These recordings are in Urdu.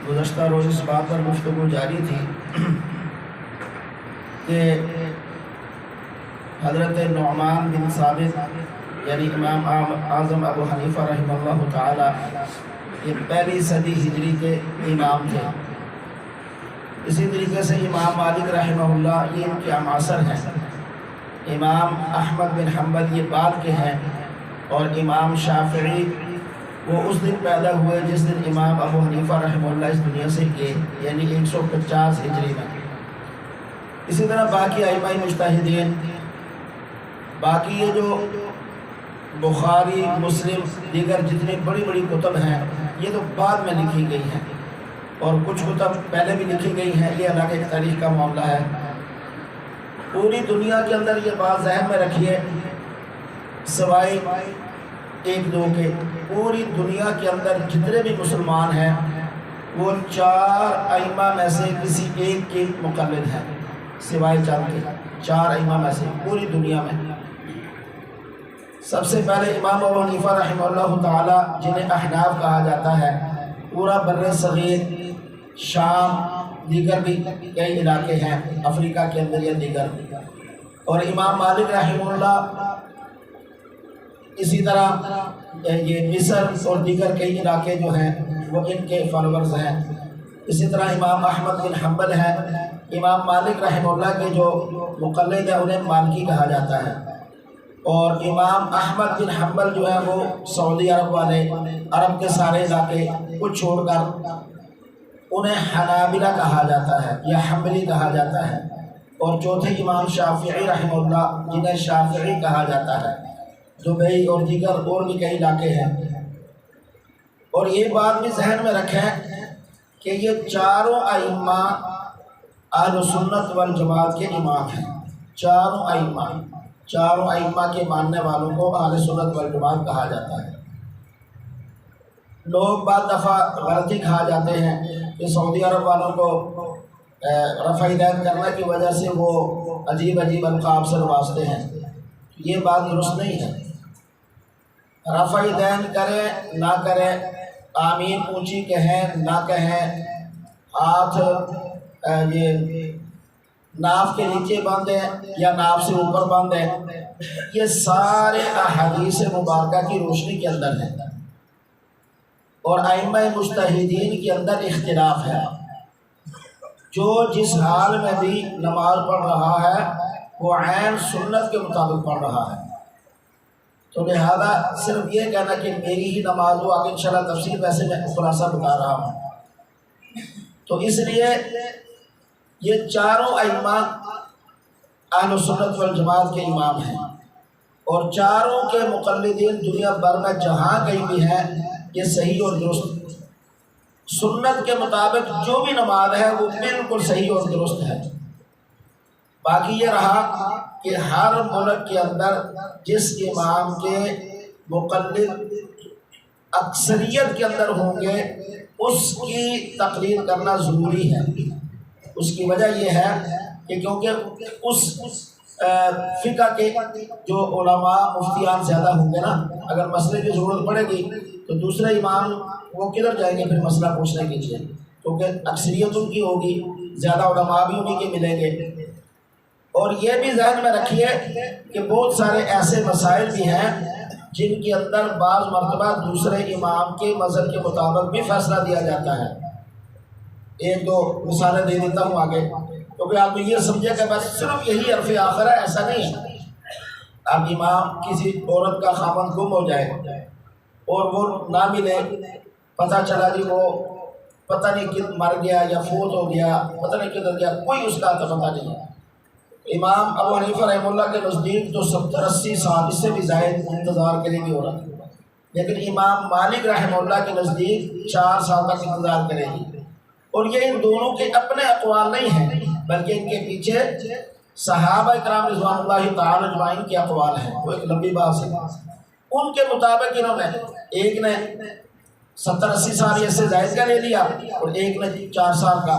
گزشتہ روز اس بات پر گفتگو جاری تھی کہ حضرت نعمان بن ثابت یعنی امام اعظم ابو حنیفہ رحمہ اللہ تعالی یہ پہلی صدی ہجری کے امام تھے۔ اسی طریقے سے امام مالک رحمہ اللہ یہ ان کے معاصر ہیں۔ امام احمد بن حنبل یہ بعد کے ہیں، اور امام شافعی وہ اس دن پیدا ہوئے جس دن امام ابو حنیفہ رحمہ اللہ اس دنیا سے گئے، یعنی 150 ہجری میں۔ اسی طرح باقی ائمہ مجتہدین، باقی یہ جو بخاری، مسلم، دیگر جتنی بڑی بڑی کتب ہیں یہ تو بعد میں لکھی گئی ہیں، اور کچھ کتب پہلے بھی لکھی گئی ہیں، یہ الگ ایک تاریخ کا معاملہ ہے۔ پوری دنیا کے اندر یہ بات ذہن میں رکھیے، سوائے ایک دو کے، پوری دنیا کے اندر جتنے بھی مسلمان ہیں وہ 4 ائمہ میں سے کسی ایک کے مقلد ہیں، سوائے چند کے 4 ائمہ میں سے پوری دنیا میں۔ سب سے پہلے امام ابو حنیفہ رحمہ اللہ تعالی جنہیں احناف کہا جاتا ہے، پورا بر صغیر، شام، دیگر بھی کئی علاقے ہیں افریقہ کے اندر یا دیگر، اور امام مالک رحمہ اللہ اسی طرح یہ مصر اور دیگر کئی علاقے جو ہیں وہ ان کے فالورز ہیں۔ اسی طرح امام احمد بن حنبل ہیں، امام مالک رحمہ اللہ کے جو مقلد ہیں انہیں مالکی کہا جاتا ہے، اور امام احمد بن حنبل جو ہے وہ سعودی عرب والے، عرب کے سارے علاقے کو چھوڑ کر انہیں حنابلہ کہا جاتا ہے یا حنبلی کہا جاتا ہے، اور چوتھے امام شافعی رحمہ اللہ جنہیں شافعی کہا جاتا ہے، دبئی اور دیگر اور بھی کئی علاقے ہیں۔ اور یہ بات بھی ذہن میں رکھیں کہ یہ چاروں ائمہ اہل سنت والجماعت کے امام ہیں۔ چاروں ائمہ کے ماننے والوں کو اہل سنت والجماعت کہا جاتا ہے۔ لوگ بعض دفعہ غلطی کھا جاتے ہیں کہ سعودی عرب والوں کو رفع دین کرنے کی وجہ سے وہ عجیب القاب سے نوازتے ہیں، یہ بات درست نہیں ہے۔ رفع دین کریں نہ کریں، آمین اونچی کہیں نہ کہیں، ہاتھ یہ ناف کے نیچے باندھیں یا ناف سے اوپر باندھیں، یہ سارے احادیث مبارکہ کی روشنی کے اندر ہیں، اور ائمہ مجتہدین کے اندر اختلاف ہے۔ جو جس حال میں بھی نماز پڑھ رہا ہے وہ عین سنت کے مطابق پڑھ رہا ہے، تو لہذا صرف یہ کہنا کہ میری ہی نماز ہو، آگے انشاءاللہ تفصیل ویسے میں خلاصہ بتا رہا ہوں۔ تو اس لیے یہ چاروں ائمہ اہل سنت والجماعت کے امام ہیں، اور چاروں کے مقلدین دنیا بھر میں جہاں کہیں بھی ہیں یہ صحیح اور درست سنت کے مطابق جو بھی نماز ہے وہ بالکل صحیح اور درست ہے۔ باقی یہ رہا کہ ہر ملک کے اندر جس امام کے مقلد اکثریت کے اندر ہوں گے اس کی تقلید کرنا ضروری ہے۔ اس کی وجہ یہ ہے کہ کیونکہ اس فقہ کے جو علماء مفتیان زیادہ ہوں گے نا، اگر مسئلے کی ضرورت پڑے گی تو دوسرے امام وہ کدھر جائیں گے پھر مسئلہ پوچھنے کے لیے، کیونکہ اکثریت ان کی ہوگی، زیادہ علماء بھی انہیں کے ملیں گے۔ اور یہ بھی ذہن میں رکھیے کہ بہت سارے ایسے مسائل بھی ہیں جن کے اندر بعض مرتبہ دوسرے امام کے مذہب کے مطابق بھی فیصلہ دیا جاتا ہے۔ ایک دو مثالیں دے دیتا ہوں آگے، کیونکہ آپ یہ سمجھے کہ بس صرف یہی حرف آخر ہے، ایسا نہیں ہے۔ اب امام کسی عورت کا خامند گم ہو جائے اور وہ نہ ملے، پتہ چلا جی وہ پتہ نہیں کدھر مر گیا یا فوت ہو گیا، پتہ نہیں کدھر گیا، کوئی اس کا پتہ نہیں ہے۔ امام ابو حنیفہ رحمہ اللہ کے نزدیک تو 70-80 سال اس سے بھی زائد انتظار کرے گی عورت، لیکن امام مالک رحمہ اللہ کے نزدیک 4 سال تک انتظار کرے گی۔ اور یہ ان دونوں کے اپنے اقوال نہیں ہیں، بلکہ ان کے پیچھے صحابہ کرام رضوان اللہ تعالی اجمعین کے اقوال ہیں، وہ ایک لمبی بات ہے۔ ان کے مطابق انہوں نے ایک نے 70-80 سال سے زائد کا لے لیا اور ایک نے 4 سال کا۔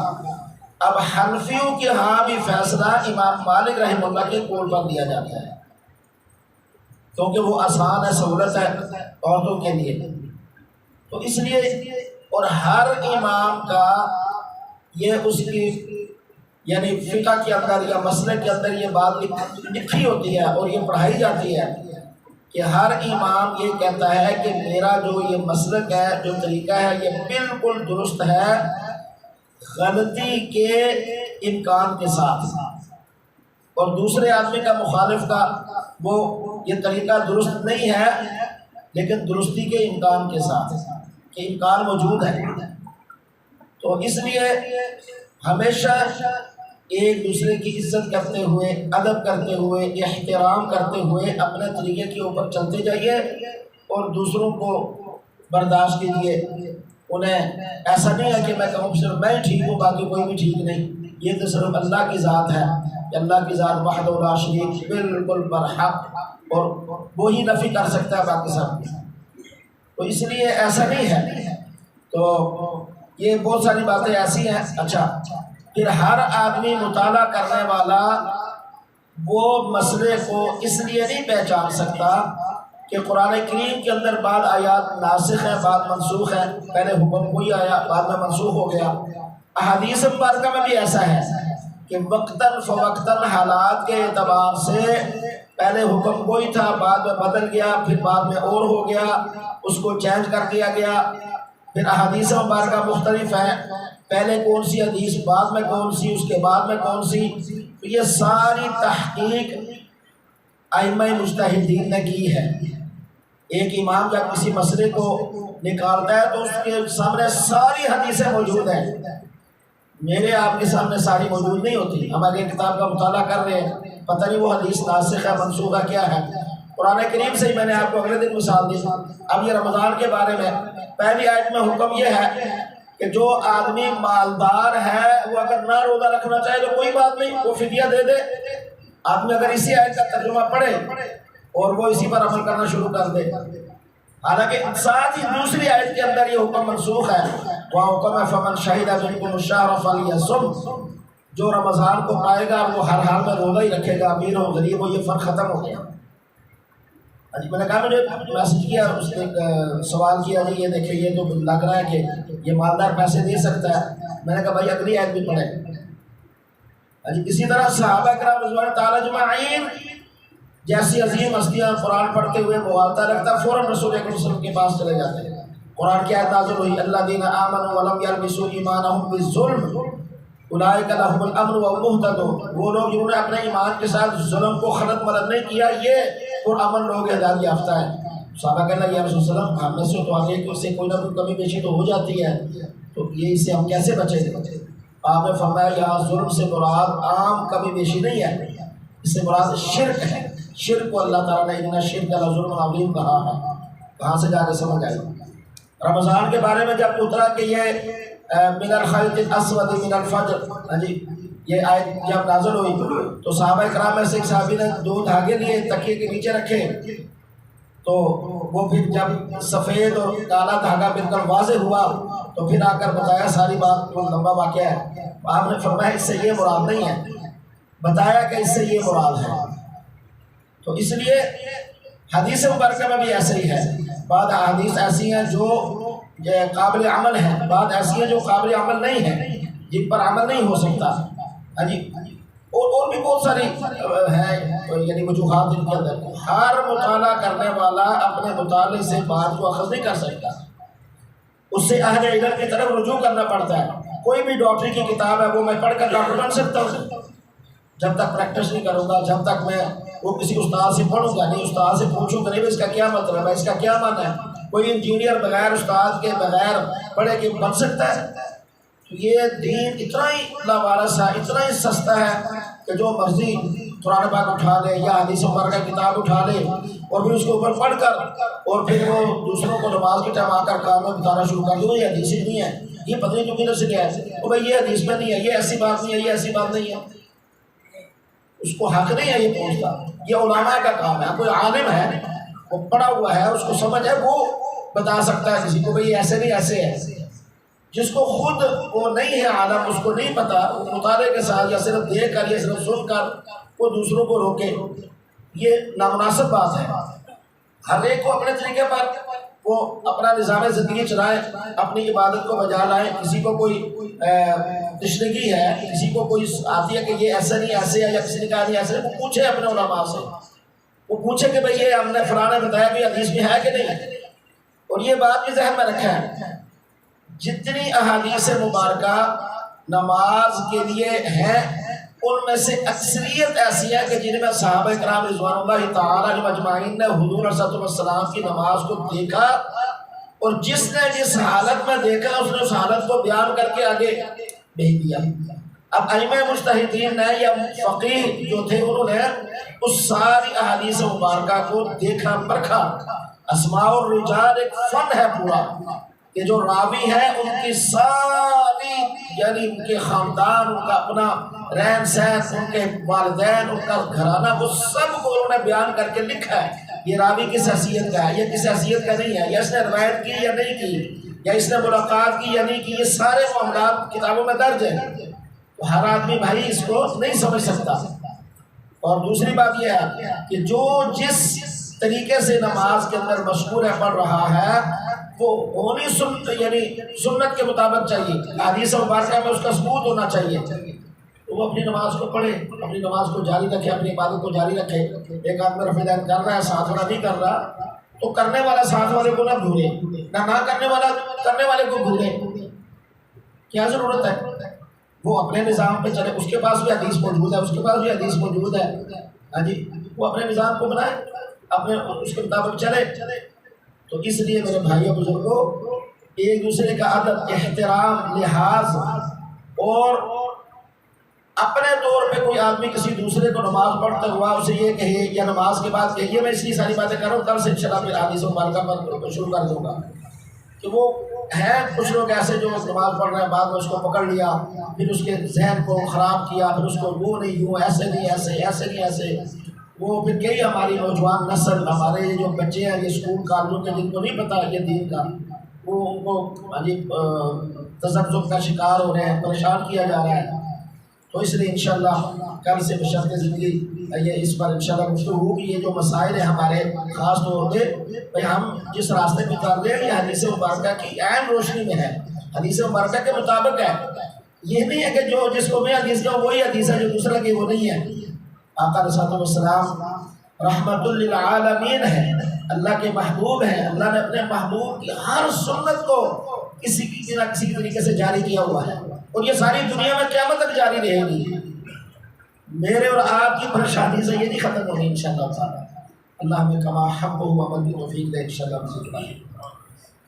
اب حنفیوں کے ہاں بھی فیصلہ امام مالک رحمہ اللہ کے قول پر دیا جاتا ہے، کیونکہ وہ آسان ہے، سہولت ہے عورتوں کے لیے۔ تو اس لیے اور ہر امام کا یہ اس کی یعنی فقہ کے اندر یا مسئلے کے اندر یہ بات لکھی ہوتی ہے اور یہ پڑھائی جاتی ہے کہ ہر امام یہ کہتا ہے کہ میرا جو یہ مسلک ہے، جو طریقہ ہے، یہ بالکل درست ہے غلطی کے امکان کے ساتھ، اور دوسرے آدمی کا مخالف کا وہ یہ طریقہ درست نہیں ہے لیکن درستی کے امکان کے ساتھ، کہ امکان موجود ہے۔ تو اس لیے ہمیشہ ایک دوسرے کی عزت کرتے ہوئے، ادب کرتے ہوئے، احترام کرتے ہوئے اپنے طریقے کے اوپر چلتے جائیے، اور دوسروں کو برداشت کیجیے۔ انہیں ایسا نہیں ہے کہ میں کہوں صرف میں ٹھیک ہوں باقی کوئی بھی ٹھیک نہیں، یہ تو صرف اللہ کی ذات ہے کہ اللہ کی ذات وحدہ لا شریک بالکل برحق، اور وہی نفی کر سکتا ہے باقی سب، تو اس لیے ایسا نہیں ہے۔ تو یہ بہت ساری باتیں ایسی ہیں۔ اچھا، پھر ہر آدمی مطالعہ کرنے والا وہ مسئلے کو اس لیے نہیں پہچان سکتا کہ قرآن کریم کے اندر بعض آیات ناسخ ہیں، بعض منسوخ ہیں، پہلے حکم کوئی آیا بعد میں منسوخ ہو گیا۔ احادیث مبارکہ میں بھی ایسا ہے کہ وقتاً فوقتاً حالات کے اعتبار سے پہلے حکم کوئی تھا، بعد میں بدل گیا، پھر بعد میں اور ہو گیا، اس کو چینج کر دیا گیا۔ پھر احادیث مبارکہ مختلف ہیں، پہلے کون سی حدیث، بعد میں کون سی، اس کے بعد میں کون سی، یہ ساری تحقیق ائمہ مجتہدین نے کی ہے۔ ایک امام جب کسی مسئلے کو نکالتا ہے تو اس کے سامنے ساری حدیثیں موجود ہیں، میرے آپ کے سامنے ساری موجود نہیں ہوتی۔ ہم اگر کتاب کا مطالعہ کر رہے ہیں، پتہ نہیں وہ حدیث ناسخ ہے منسوخہ کیا ہے۔ قرآن کریم سے ہی میں نے آپ کو اگلے دن مثال دی۔ اب یہ رمضان کے بارے میں پہلی آیت میں حکم یہ ہے کہ جو آدمی مالدار ہے وہ اگر نہ روزہ رکھنا چاہے تو کوئی بات نہیں، وہ فدیہ دے دے۔ آدمی اگر اسی آیت کا ترجمہ پڑھے اور وہ اسی پر عمل کرنا شروع کر دے، حالانکہ ساتھ ہی دوسری آیت کے اندر یہ حکم منسوخ ہے، وَحُکَمَ فَمَنْ شَهِدَ مِنْكُمُ الشَّهْرَ فَلْيَصُمْ، جو رمضان کو پائے گا وہ ہر حال میں روزہ ہی رکھے گا، امیر ہو غریب ہو، یہ فرق ختم ہو گیا۔ میں نے کہا مجھے میسج کیا، اس نے سوال کیا جی یہ دیکھیں یہ تو لگ رہا ہے کہ یہ مالدار پیسے دے سکتا ہے۔ میں نے کہا بھائی اگلی آیت بھی پڑھیں۔ اسی طرح صحابہ کرام رضوان تعالیٰ اجمعین جیسی عظیم ہستیاں قرآن پڑھتے ہوئے مغالطہ رکھتا فوراً رسول اکرم صلی اللہ علیہ وسلم کے پاس چلے جاتے ہیں۔ قرآن کی آیت نازل ہوئی، الذین آمنوا ولم یلبسوا ایمانہم بالظلم اولئک لہم الامن وہم مہتدون، وہ لوگ جنہوں نے اپنے ایمان کے ساتھ ظلم کو خلط ملط نہیں کیا یہ پرامن لوگ ہدایت یافتہ ہیں۔ صحابہ کہنے لگے یا رسول اللہ علیہ وسلم ہم میں سے تو آگے اس سے کوئی نہ کوئی کمی بیشی تو ہو جاتی ہے، تو یہ اس سے ہم کیسے بچیں گے؟ آپ نے فرمایا یہاں ظلم سے مراد عام کمی بیشی نہیں ہے، اس سے مراد شرک ہے۔ شرک کو اللہ تعالیٰ نے ان شرک لظلم عظیم کہا ہے، کہاں سے جا کے سمجھ آئی۔ رمضان کے بارے میں جب اترا کہ یہ من الخیط الاسود من الفجر، یہ آیت جب نازل ہوئی تو صحابہ کرام میں سے ایک صحابی نے 2 دھاگے لیے تکیے کے نیچے رکھے، تو وہ پھر جب سفید اور کالا دھاگا بالکل واضح ہوا تو پھر آ کر بتایا ساری بات، وہ لمبا واقعہ ہے۔ آپ نے فرمایا اس سے یہ مراد نہیں ہے، بتایا کہ اس سے یہ مراد ہے۔ تو اس لیے حدیث مبارکہ میں بھی ایسے ہی ہے، بعض حدیث ایسی ہیں جو قابل عمل ہیں، بعض ایسی ہیں جو قابل عمل نہیں ہیں، جن پر عمل نہیں ہو سکتا۔ اور بھی بہت ساری ہیں یعنی وجوہات جن کے اندر ہر مطالعہ کرنے والا اپنے مطالعے سے بات کو اخذ نہیں کر سکتا، اس سے اہل علم کی طرف رجوع کرنا پڑتا ہے۔ کوئی بھی ڈاکٹری کی کتاب ہے وہ میں پڑھ کر ڈاکٹر بن سکتا ہوں، جب تک پریکٹس نہیں کروں گا، جب تک میں وہ کسی استاد سے پڑھوں گا نہیں، استاد سے پوچھوں گا نہیں اس کا کیا مطلب ہے، اس کا کیا معنی ہے۔ کوئی انجینئر بغیر استاد کے بغیر پڑھے کہ بن سکتا ہے؟ تو یہ دین اتنا ہی لاوارث ہے، اتنا ہی سستا ہے کہ جو مرضی قرآن پاک اٹھا لے یا حدیث مبارکہ کتاب اٹھا لے اور پھر اس کے اوپر پڑھ کر اور پھر وہ دوسروں کو نماز کے ٹائم آ کر کام میں بتانا شروع کر دے، یہ حدیث ہی نہیں ہے، یہ پتہ نہیں کدھر سے کیا ہے، وہ بھائی یہ حدیث میں نہیں ہے، یہ ایسی بات نہیں ہے، یہ ایسی بات نہیں ہے۔ اس کو حق نہیں ہے یہ پہنچتا، یہ علماء کا کام ہے۔ کوئی عالم ہے وہ پڑھا ہوا ہے، اس کو سمجھ ہے، وہ بتا سکتا ہے کسی کو بھئی ایسے نہیں ایسے ہے۔ جس کو خود وہ نہیں ہے عالم، اس کو نہیں پتا، وہ مطالعے کے ساتھ یا صرف دیکھ کر یا صرف سن کر وہ دوسروں کو روکے، یہ نامناسب بات ہے۔ ہر ایک کو اپنے طریقے پر وہ اپنا نظام زندگی چلائیں، اپنی عبادت کو بجا لائیں. کسی کو کوئی تشنگی ہے، کسی کو کوئی آتی ہے کہ یہ ایسا نہیں ایسے ہے، یا کسی نے کہا نہیں ایسے، وہ پوچھے اپنے علماء سے، وہ پوچھے کہ بھئی یہ ہم نے فلاں نے بتایا کہ حدیث میں ہے کہ نہیں. اور یہ بات بھی ذہن میں رکھیں، جتنی احادیث مبارکہ نماز کے لیے ہیں ان میں سے اکثریت ایسی ہے کہ جن میں صحابہ کرام رضوان اللہ تعالی علیہم اجمعین نے حضور صلی اللہ علیہ وسلم کی نماز کو دیکھا، اور جس نے جس حالت میں دیکھا اس نے اس حالت کو بیان کر کے آگے بھیج دیا. اب ائمہ مجتہدین نے یا فقیہ جو تھے انہوں نے اس ساری احادیث مبارکہ کو دیکھا پرکھا. اسماء الرجال ایک فن ہے پورا، کہ جو راوی ہے ان کی ساری یعنی ان کے خاندان، ان کا اپنا رہن سہن، ان کے والدین، ان کا گھرانہ، وہ سب کو انہوں نے بیان کر کے لکھا ہے. یہ راوی کس حیثیت کا ہے، یہ کس حیثیت کا نہیں ہے، یا اس نے روایت کی یا نہیں کی، یا اس نے ملاقات کی یا نہیں کی، یہ سارے معاملات کتابوں میں درج ہیں. تو ہر آدمی بھائی اس کو نہیں سمجھ سکتا. اور دوسری بات یہ ہے کہ جو جس طریقے سے نماز کے اندر مشغول ہے پڑھ رہا ہے وہ ہونی یعنی سنت کے مطابق چاہیے، حدیث مبارکہ میں اس کا ثبوت ہونا چاہیے. تو وہ اپنی نماز کو پڑھے، اپنی نماز کو جاری رکھے، اپنی عبادت کو جاری رکھے. ایک آدمی رفع دین کر رہا ہے، ساتھ والا نہیں کر رہا، تو کرنے والا ساتھ والے کو نہ بھولے، نہ کرنے والا کرنے والے کو بھولے. کیا ضرورت ہے؟ وہ اپنے نظام پہ چلے، اس کے پاس بھی حدیث موجود ہے، اس کے پاس بھی حدیث موجود ہے. ہاں جی، وہ اپنے نظام کو بنائے، اپنے اس کے مطابق چلے. تو اس لیے میرے بھائیوں بزرگوں، ایک دوسرے کا ادب، احترام، لحاظ، اور اپنے طور پہ کوئی آدمی کسی دوسرے کو نماز پڑھتا ہوا اسے یہ کہے یا نماز کے بعد کہیے. میں اس لیے ساری باتیں کر رہا ہوں، کل سے انشاءاللہ پھر حدیث مبارکہ پر شروع کر دوں گا. کہ وہ ہیں کچھ لوگ ایسے جو نماز پڑھ رہے ہیں، بعد میں اس کو پکڑ لیا، پھر اس کے ذہن کو خراب کیا، پھر اس کو وہ نہیں یوں، ایسے نہیں ایسے، ایسے نہیں ایسے. وہ پھر کئی ہماری نوجوان نسل، ہمارے یہ جو بچے ہیں یہ اسکول کالجوں کے، جن کو نہیں پتہ یہ دین کا، وہ ان کو تذبذب کا شکار ہو رہے ہیں، پریشان کیا جا رہا ہے. تو اس لیے انشاءاللہ کل سے بشرط زندگی یہ اس پر انشاءاللہ گفتگو ہوگی. یہ جو مسائل ہیں ہمارے خاص طور پہ بھئی ہم جس راستے پہ چل رہے ہیں یہ حدیث مبارکہ کی عین روشنی میں ہے، حدیث مبارکہ کے مطابق ہے. یہ نہیں ہے کہ جو جس کو میں حدیث کہوں وہی حدیث ہے، جو دوسرا کہ وہ نہیں ہے. آقا علیہ الصلوۃ والسلام رحمت للعالمین ہے، اللہ کے محبوب ہیں. اللہ نے اپنے محبوب کی ہر سنت کو کسی کسی طریقے سے جاری کیا ہوا ہے، اور یہ ساری دنیا میں قیامت تک جاری رہے گی. میرے اور آپ کی پریشانی سے یہ نہیں ختم ہوگی انشاءاللہ تعالی. اللہ ہمیں کما حق و عمل کی توفیق دے انشاءاللہ.